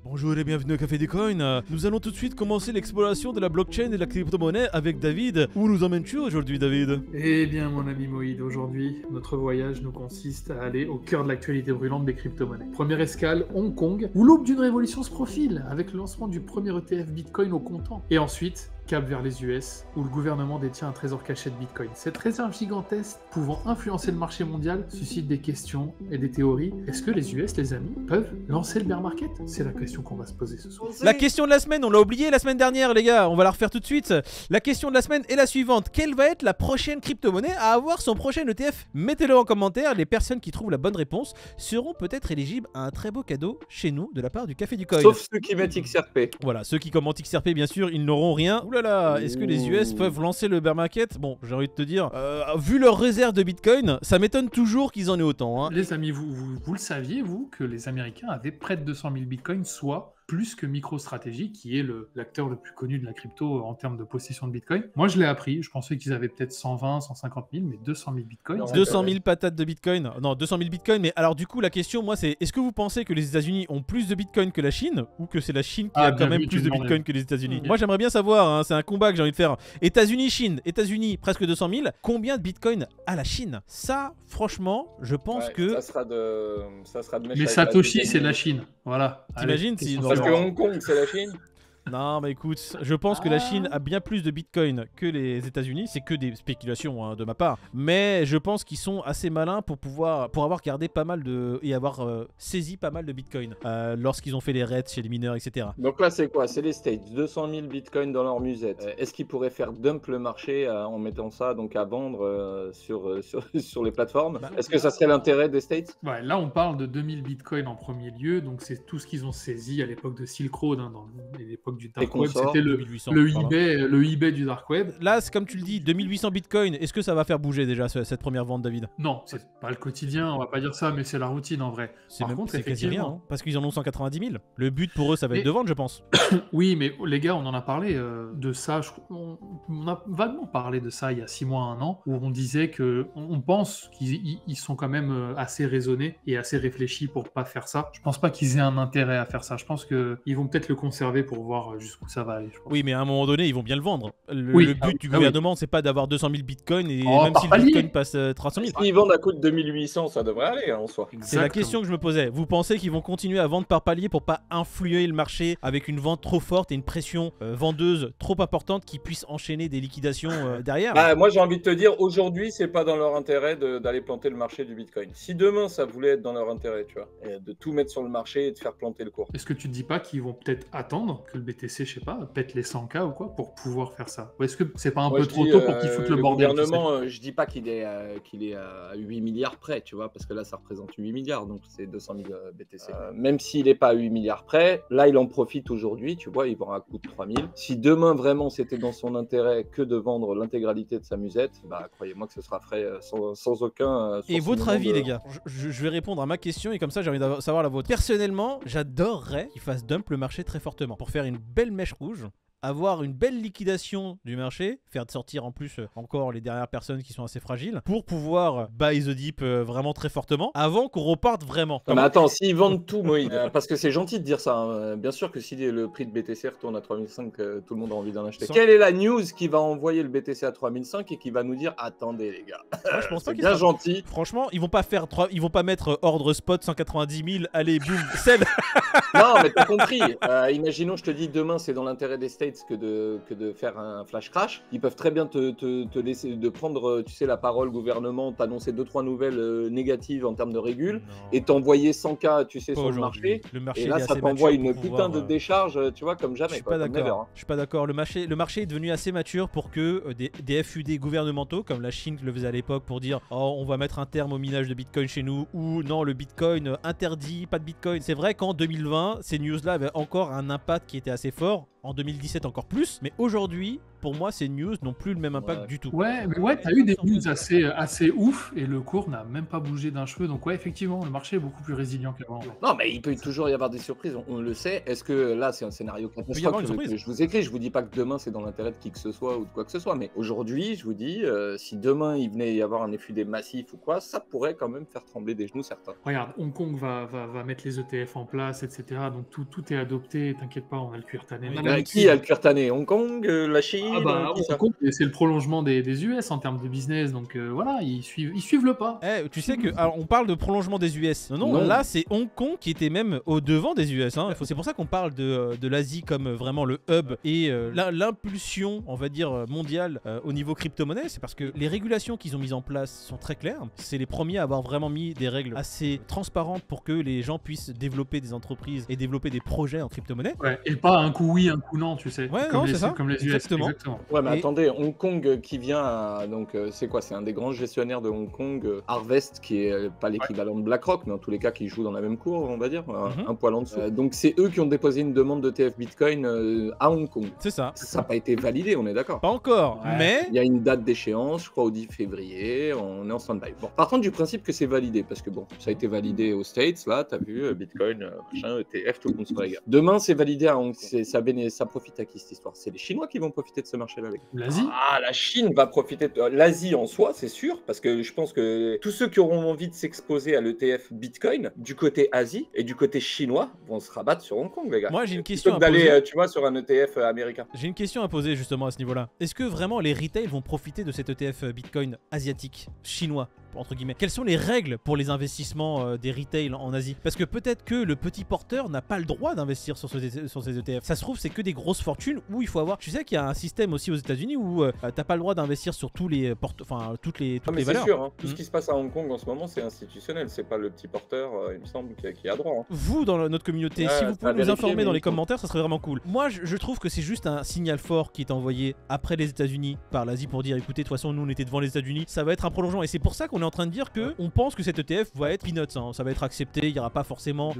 Bonjour et bienvenue au Café des Coins. Nous allons tout de suite commencer l'exploration de la blockchain et de la crypto-monnaie avec David. Où nous emmènes-tu aujourd'hui, David? Eh bien, mon ami Moïd, aujourd'hui, notre voyage nous consiste à aller au cœur de l'actualité brûlante des crypto-monnaies. Première escale, Hong Kong, où l'aube d'une révolution se profile, avec le lancement du premier ETF Bitcoin au comptant. Et ensuite, cap vers les US, où le gouvernement détient un trésor caché de Bitcoin. Cette réserve gigantesque, pouvant influencer le marché mondial, suscite des questions et des théories. Est-ce que les US, les amis, peuvent lancer le bear market? C'est la question qu'on va se poser ce soir. La question de la semaine, on l'a oublié la semaine dernière, les gars. On va la refaire tout de suite. La question de la semaine est la suivante. Quelle va être la prochaine crypto-monnaie à avoir son prochain ETF? Mettez-le en commentaire. Les personnes qui trouvent la bonne réponse seront peut-être éligibles à un très beau cadeau chez nous de la part du Café du Coin. Sauf ceux qui mettent XRP. Voilà, ceux qui commentent XRP, bien sûr, ils n'auront rien. Ouh là là, est-ce que les US peuvent lancer le bear market? Bon, j'ai envie de te dire, vu leur réserve de Bitcoin, ça m'étonne toujours qu'ils en aient autant. Hein. Les amis, vous le saviez, vous, que les Américains avaient près de 200 000 bitcoins, soit plus que MicroStrategy, qui est l'acteur le plus connu de la crypto en termes de possession de bitcoin. Moi, je l'ai appris. Je pensais qu'ils avaient peut-être 120, 150 000, mais 200 000 bitcoins. 200 000 patates de bitcoin. Non, 200 000 bitcoins. Mais alors, du coup, la question, moi, c'est est-ce que vous pensez que les États-Unis ont plus de bitcoin que la Chine, ou que c'est la Chine qui a quand même plus de bitcoin que les États-Unis? Moi, j'aimerais bien savoir. Hein, c'est un combat que j'ai envie de faire. États-Unis, Chine. États-Unis, presque 200 000. Combien de bitcoin à la Chine? Ça, franchement, je pense que. Ça sera de Mais Satoshi, c'est la Chine. Voilà. T'imagines si. Parce que Hong Kong, c'est la Chine. Non, mais écoute, je pense que la Chine a bien plus de bitcoin que les États-Unis. C'est que des spéculations hein, de ma part. Mais je pense qu'ils sont assez malins pour avoir gardé pas mal de. Et avoir saisi pas mal de bitcoin lorsqu'ils ont fait les raids chez les mineurs, etc. Donc là, c'est quoi? C'est les States. 200 000 bitcoins dans leur musette. Est-ce qu'ils pourraient faire dump le marché en mettant ça donc à vendre sur les plateformes? Est-ce que ça serait l'intérêt des States? Ouais, là, on parle de 2000 bitcoins en premier lieu. Donc, c'est tout ce qu'ils ont saisi à l'époque de Silk Road, hein, dans l'époque du Dark Web, c'était le eBay du Dark Web. Là, c'est comme tu le dis, 2800 bitcoins. Est-ce que ça va faire bouger déjà cette première vente, David? Non, c'est pas le quotidien, on va pas dire ça, mais c'est la routine en vrai. Par contre, c'est quasi rien, hein, parce qu'ils en ont 190 000. Le but pour eux, ça va être de vendre, je pense. Oui, mais les gars, on en a parlé de ça. On a vaguement parlé de ça il y a 6 mois, 1 an, où on disait que on pense qu'ils sont quand même assez raisonnés et assez réfléchis pour pas faire ça. Je pense pas qu'ils aient un intérêt à faire ça. Je pense qu'ils vont peut-être le conserver pour voir jusqu'où ça va aller. Je pense. Oui, mais à un moment donné, ils vont bien le vendre. Le but du gouvernement, c'est pas d'avoir 200 000 bitcoins et même si le bitcoin passe 300 000. S'ils vendent à coût de 2800, ça devrait aller en soi. C'est la question que je me posais. Vous pensez qu'ils vont continuer à vendre par palier pour pas influer le marché avec une vente trop forte et une pression vendeuse trop importante qui puisse enchaîner des liquidations derrière? Moi, j'ai envie de te dire, aujourd'hui, c'est pas dans leur intérêt d'aller planter le marché du bitcoin. Si demain, ça voulait être dans leur intérêt, tu vois, de tout mettre sur le marché et de faire planter le cours. Est-ce que tu te dis pas qu'ils vont peut-être attendre que le BTC, je sais pas, pète les 100K ou quoi pour pouvoir faire ça? Ou est-ce que c'est pas un peu trop tôt pour qu'ils foutent le bordel? Le gouvernement, je dis pas qu'il est à 8 milliards près, tu vois, parce que là, ça représente 8 milliards, donc c'est 200 000 BTC. Même s'il n'est pas à 8 milliards près, là, il en profite aujourd'hui, tu vois, il vend à coût de 3 000. Si demain, vraiment, c'était dans son intérêt que de vendre l'intégralité de sa musette, croyez-moi que ce sera fait sans aucun... Et votre avis, les gars? Je vais répondre à ma question et comme ça, j'ai envie de savoir la vôtre. Personnellement, j'adorerais qu'ils fassent dump le marché très fortement pour faire une belle mèche rouge, avoir une belle liquidation du marché, faire sortir en plus encore les dernières personnes qui sont assez fragiles pour pouvoir buy the dip vraiment très fortement avant qu'on reparte vraiment. Non, mais attends, s'ils vendent tout, Moïd, parce que c'est gentil de dire ça, hein. Bien sûr que si le prix de BTC retourne à 3005, tout le monde a envie d'en acheter. Quelle est la news qui va envoyer le BTC à 3005 et qui va nous dire attendez les gars? Moi, je pense pas bien gentil. Franchement, ils vont pas mettre ordre spot 190 000, allez boum, sell. Non, mais t'as compris. Imaginons, je te dis demain, c'est dans l'intérêt des States que de faire un flash crash. Ils peuvent très bien te laisser de prendre, tu sais, la parole gouvernement, t'annoncer 2-3 nouvelles négatives en termes de régule et t'envoyer 100K, tu sais, sur le marché. Et là, ça t'envoie une putain de décharge, tu vois, comme jamais. Je suis pas d'accord. Le marché est devenu assez mature pour que des FUD gouvernementaux, comme la Chine le faisait à l'époque, pour dire oh, on va mettre un terme au minage de Bitcoin chez nous, ou non, le Bitcoin interdit, pas de Bitcoin. C'est vrai qu'en 2020, ces news-là avaient encore un impact qui était assez fort. En 2017 encore plus, mais aujourd'hui, pour moi, ces news n'ont plus le même impact Ouais. du tout. Ouais, mais ouais, t'as eu des news assez ouf et le cours n'a même pas bougé d'un cheveu. Donc ouais, effectivement, le marché est beaucoup plus résilient qu'avant. Non, mais il peut toujours y avoir des surprises, on le sait. Est-ce que là, c'est un scénario y avoir catastrophe une surprise. que je vous écris? Je vous dis pas que demain, c'est dans l'intérêt de qui que ce soit ou de quoi que ce soit, mais aujourd'hui, je vous dis, si demain, il venait y avoir un effluvé massif ou quoi, ça pourrait quand même faire trembler des genoux certains. Regarde, Hong Kong va mettre les ETF en place, etc. Donc tout est adopté, t'inquiète pas, on a le cuir tanné. Oui. On a Qui l'habitude. a le cuir tanné? Hong Kong, la Chine, Ah bah, qui ça? Hong Kong, c'est le prolongement des US en termes de business. Donc voilà, ils suivent le pas. Eh, tu sais que alors, on parle de prolongement des US. Non, Non. là c'est Hong Kong qui était même au devant des US. Hein. C'est pour ça qu'on parle de l'Asie comme vraiment le hub et l'impulsion, on va dire, mondiale au niveau crypto-monnaie. C'est parce que les régulations qu'ils ont mises en place sont très claires. C'est les premiers à avoir vraiment mis des règles assez transparentes pour que les gens puissent développer des entreprises et développer des projets en crypto-monnaie. Ouais, et pas un coup oui, un coup non, tu sais. Ouais, comme non, les, c'est ça. comme les US. Exactement. Ouais, mais Et- attendez, Hong Kong qui vient à. Donc, c'est quoi? C'est un des grands gestionnaires de Hong Kong, Harvest, qui est pas l'équivalent de BlackRock, mais en tous les cas, qui joue dans la même cour, on va dire, un poil en dessous. Donc, c'est eux qui ont déposé une demande de TF Bitcoin à Hong Kong. C'est ça. Ça n'a pas été validé, on est d'accord. Pas encore, Ouais. mais Il y a une date d'échéance, je crois au 10 février, on est en stand-by. Bon, partant du principe que c'est validé, parce que bon, ça a été validé aux States, là, t'as vu, Bitcoin, machin, ETF, tout le monde se régale. Demain, c'est validé à Hong Kong. Ça profite à qui cette histoire? C'est les Chinois qui vont profiter de ce marché-là, les gars. L'Asie. Ah, la Chine va profiter de l'Asie en soi, c'est sûr, parce que je pense que tous ceux qui auront envie de s'exposer à l'ETF Bitcoin, du côté Asie et du côté chinois, vont se rabattre sur Hong Kong, les gars. moi j'ai une Plutôt question que à d'aller, poser. tu vois, sur un ETF américain. J'ai une question à poser justement à ce niveau-là. Est-ce que vraiment les retails vont profiter de cet ETF Bitcoin asiatique, chinois, entre guillemets? Quelles sont les règles pour les investissements des retails en Asie? Parce que peut-être que le petit porteur n'a pas le droit d'investir sur ces ETF. Ça se trouve, c'est que des grosses fortunes où il faut avoir. Tu sais qu'il y a un système aussi aux États-Unis où t'as pas le droit d'investir sur tous les toutes les Ah, mais c'est valeurs. sûr, hein. Tout ce Mhm. qui se passe à Hong Kong en ce moment, c'est institutionnel. C'est pas le petit porteur, il me semble, qui a droit. Hein. Vous, dans notre communauté, Ouais, si vous ça pouvez a nous vérifié, informer mais dans il les faut- commentaires, ça serait vraiment cool. Moi, je trouve que c'est juste un signal fort qui est envoyé après les États-Unis par l'Asie pour dire écoutez, de toute façon, nous on était devant les États-Unis, ça va être un prolongement. Et c'est pour ça qu'on est en train de dire que on pense que cet ETF va être peanuts. Hein. Ça va être accepté, il n'y aura pas forcément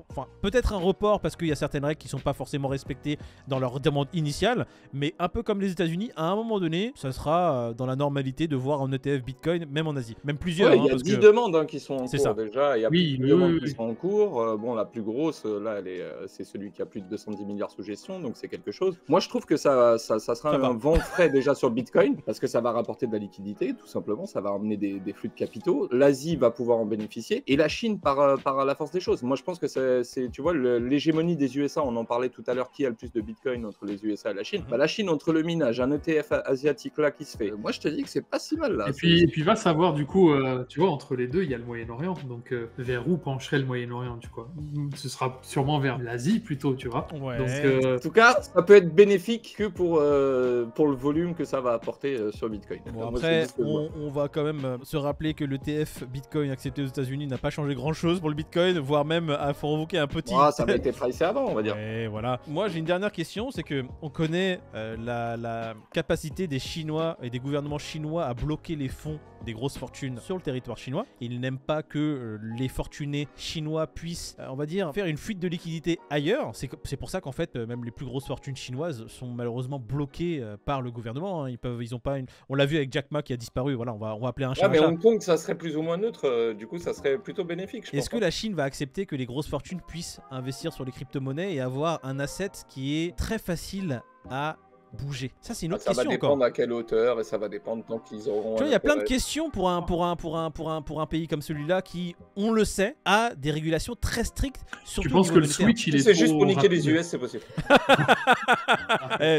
enfin, peut-être un report parce qu'il y a certaines règles qui sont pas forcément respectées dans leur demande initiale, mais un peu comme les États-Unis, à un moment donné, ça sera dans la normalité de voir un ETF Bitcoin, même en Asie. Même plusieurs. Ouais, il hein, y a parce 10 que... demandes hein, qui sont en C'est cours ça. déjà. Il y a Oui, plus de oui, demandes oui, qui oui. sont en cours. Bon, la plus grosse, là, c'est celui qui a plus de 210 milliards sous gestion, donc c'est quelque chose. Moi, je trouve que ça sera Ça va. un vent frais déjà sur le Bitcoin, parce que ça va rapporter de la liquidité, tout simplement. Ça va amener des flux de capitaux. L'Asie va pouvoir en bénéficier, et la Chine par la force des choses. Moi, je pense que c'est tu vois, l'hégémonie des USA, on en parlait tout à l'heure, qui a le plus de Bitcoin entre les USA et la Chine? Mhm. Bah, la Chine, entre le minage, un ETF asiatique là qui se fait. Moi, je te dis que c'est pas si mal là. Et puis va savoir du coup, tu vois, entre les deux, il y a le Moyen-Orient. Donc vers où pencherait le Moyen-Orient, tu vois? Ce sera sûrement vers l'Asie plutôt, tu vois. Ouais. Donc En tout cas, ça peut être bénéfique que pour le volume que ça va apporter sur Bitcoin. Bon, Moi, après, c'est ce que je vois. on va quand même se rappeler que l'ETF Bitcoin accepté aux États-Unis n'a pas changé grand-chose pour le Bitcoin, voire même a provoqué un petit. Ah, ça avait été pricé avant, on va dire. Et voilà. Moi, j'ai une dernière question, c'est que on connaît la capacité des Chinois et des gouvernements chinois à bloquer les fonds des grosses fortunes sur le territoire chinois. Ils n'aiment pas que les fortunés chinois puissent, on va dire, faire une fuite de liquidité ailleurs. C'est pour ça qu'en fait, même les plus grosses fortunes chinoises sont malheureusement bloquées par le gouvernement. Hein. Ils ont pas une... On l'a vu avec Jack Ma qui a disparu. Voilà, on va appeler un chat Ouais, un mais chat. Hong Kong, ça serait plus ou moins neutre. Du coup, ça serait plutôt bénéfique, je pense. Est-ce que la Chine va accepter que les grosses fortunes puissent investir sur les crypto-monnaies et avoir un asset qui est très facile à bouger? Ça, c'est une autre Ça va question dépendre encore. à quelle hauteur et ça va dépendre tant qu'ils auront. Tu vois, il y a plein de intérêt. questions pour un pays comme celui-là qui, on le sait, a des régulations très strictes. Surtout tu au penses niveau que le monétaire. switch, il Si est c'est juste trop pour niquer rapide. les US, c'est possible.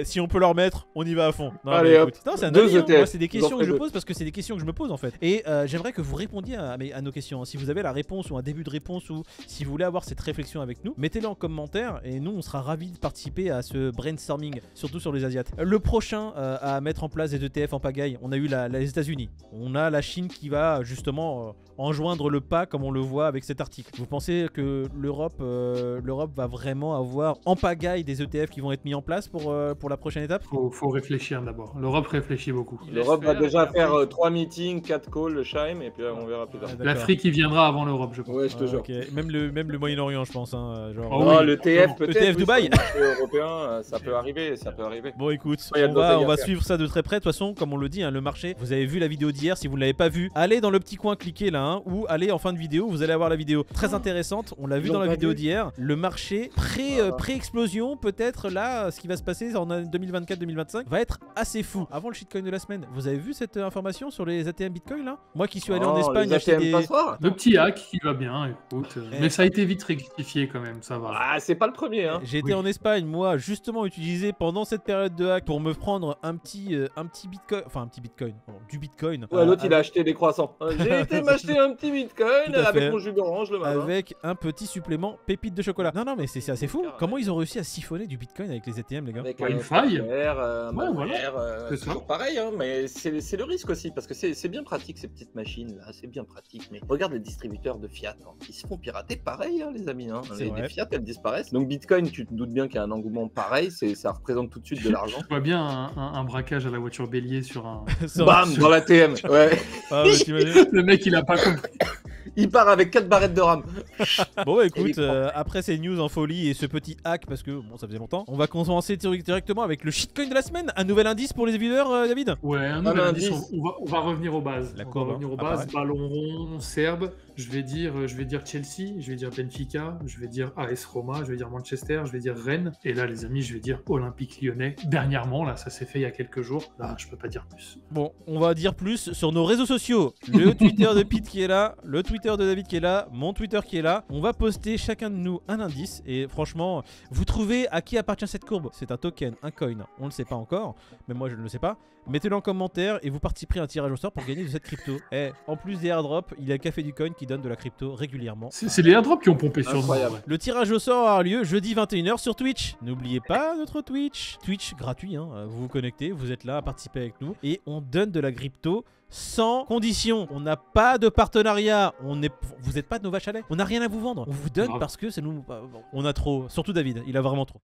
Si on peut leur mettre, on y va à fond. Non, Allez, mais hop. écoute, non, c'est un Deux avis, hein. ETF. Moi, c'est des Vous en questions que ferez je deux. pose parce que c'est des questions que je me pose en fait. Et j'aimerais que vous répondiez à nos questions. Si vous avez la réponse ou un début de réponse ou si vous voulez avoir cette réflexion avec nous, mettez-le en commentaire et nous, on sera ravis de participer à ce brainstorming, surtout sur les Asiates. Le prochain à mettre en place des ETF en pagaille, on a eu les États-Unis. On a la Chine qui va justement enjoindre le pas comme on le voit avec cet article. Vous pensez que l'Europe va vraiment avoir en pagaille des ETF qui vont être mis en place pour la prochaine étape? Faut réfléchir d'abord. L'Europe réfléchit beaucoup. L'Europe va déjà faire 3 meetings, 4 calls, le Shime, et puis on verra plus tard. Ah, d'accord. L'Afrique, il viendra avant l'Europe, je pense. Ouais, je te jure. Ok. Même le Moyen-Orient, je pense. Hein, genre... Oh, Non, oui. le TF peut-être. ETF oui, Dubaï. sur le marché européen, ça peut arriver, ça peut arriver. Bon, Bon écoute, Ouais, y a de on l'oseille va à faire. suivre ça de très près. De toute façon, comme on le dit, hein, le marché, vous avez vu la vidéo d'hier. Si vous ne l'avez pas vu, allez dans le petit coin, cliquez là, hein, ou allez en fin de vidéo, vous allez avoir la vidéo très intéressante. On l'a vu Ils dans l'ont la pas vidéo vu. d'hier. Le marché pré-explosion, peut-être là, ce qui va se passer en 2024-2025 va être assez fou. Avant le shitcoin de la semaine, vous avez vu cette information sur les ATM Bitcoin là? Moi qui suis allé en Oh, Espagne les acheter ATM des... passoires. Le petit hack qui va bien, écoute. Mais ça a été vite rectifié quand même, ça va. Ah, c'est pas le premier, hein. J'ai été Oui. en Espagne, moi, justement utilisé pendant cette période de hack pour me prendre un petit bitcoin, enfin un petit bitcoin, bon, du bitcoin. Ouais, l'autre, il a acheté des croissants. J'ai été m'acheter un petit bitcoin Tout à fait. avec mon jus d'orange le matin. avec un petit supplément pépite de chocolat. Non, mais c'est assez fou. Comment ils ont réussi à siphonner du bitcoin avec les ATM, les gars? Avec Ouais, une faille. un Ouais, voilà. c'est C'est ça. toujours pareil, hein, mais c'est le risque aussi, parce que c'est bien pratique ces petites machines là, c'est bien pratique. Mais regarde les distributeurs de Fiat, hein, ils se font pirater pareil, hein, les amis. Hein. C'est vrai. Les Fiat, elles disparaissent. Donc Bitcoin, tu te doutes bien qu'il y a un engouement pareil, ça représente tout de suite de l'argent. Je vois bien un braquage à la voiture bélier sur un. Bam, dans l'ATM, ouais. Ah, ouais, t'imagines. Le mec, il a pas compris. Il part avec 4 barrettes de RAM. Bon bah écoute, Électron. après ces news en folie et ce petit hack, parce que bon ça faisait longtemps, on va commencer directement avec le shitcoin de la semaine. Un nouvel indice pour les viewers, David? Ouais, un Un nouvel indice, indice. on va revenir aux bases. La On courbe, va revenir aux hein, bases. Ballon rond, serbe. Je vais dire Chelsea, je vais dire Benfica, je vais dire AS Roma, je vais dire Manchester, je vais dire Rennes. Et là, les amis, je vais dire Olympique Lyonnais. Dernièrement, là, ça s'est fait il y a quelques jours. Là, je peux pas dire plus. Bon, on va dire plus sur nos réseaux sociaux. Le Twitter de Pete qui est là, le Twitter de David qui est là, mon Twitter qui est là. On va poster chacun de nous un indice. Et franchement, vous trouvez à qui appartient cette courbe? C'est un token, un coin, on le sait pas encore. Mais moi je ne le sais pas. Mettez-le en commentaire et vous participerez à un tirage au sort pour gagner de cette crypto. Et en plus des airdrops, il y a le Café du Coin qui donne de la crypto régulièrement. C'est les airdrops qui ont pompé sur nous. Incroyable. ouais. Le tirage au sort aura lieu jeudi 21h sur Twitch. N'oubliez pas notre Twitch. Twitch gratuit, hein. Vous vous connectez, vous êtes là à participer avec nous. Et on donne de la crypto sans condition. On n'a pas de partenariat. Vous n'êtes pas de nos vaches à lait. On n'a rien à vous vendre. On vous donne Grave. parce que c'est nous. On a trop. Surtout David, il a vraiment trop.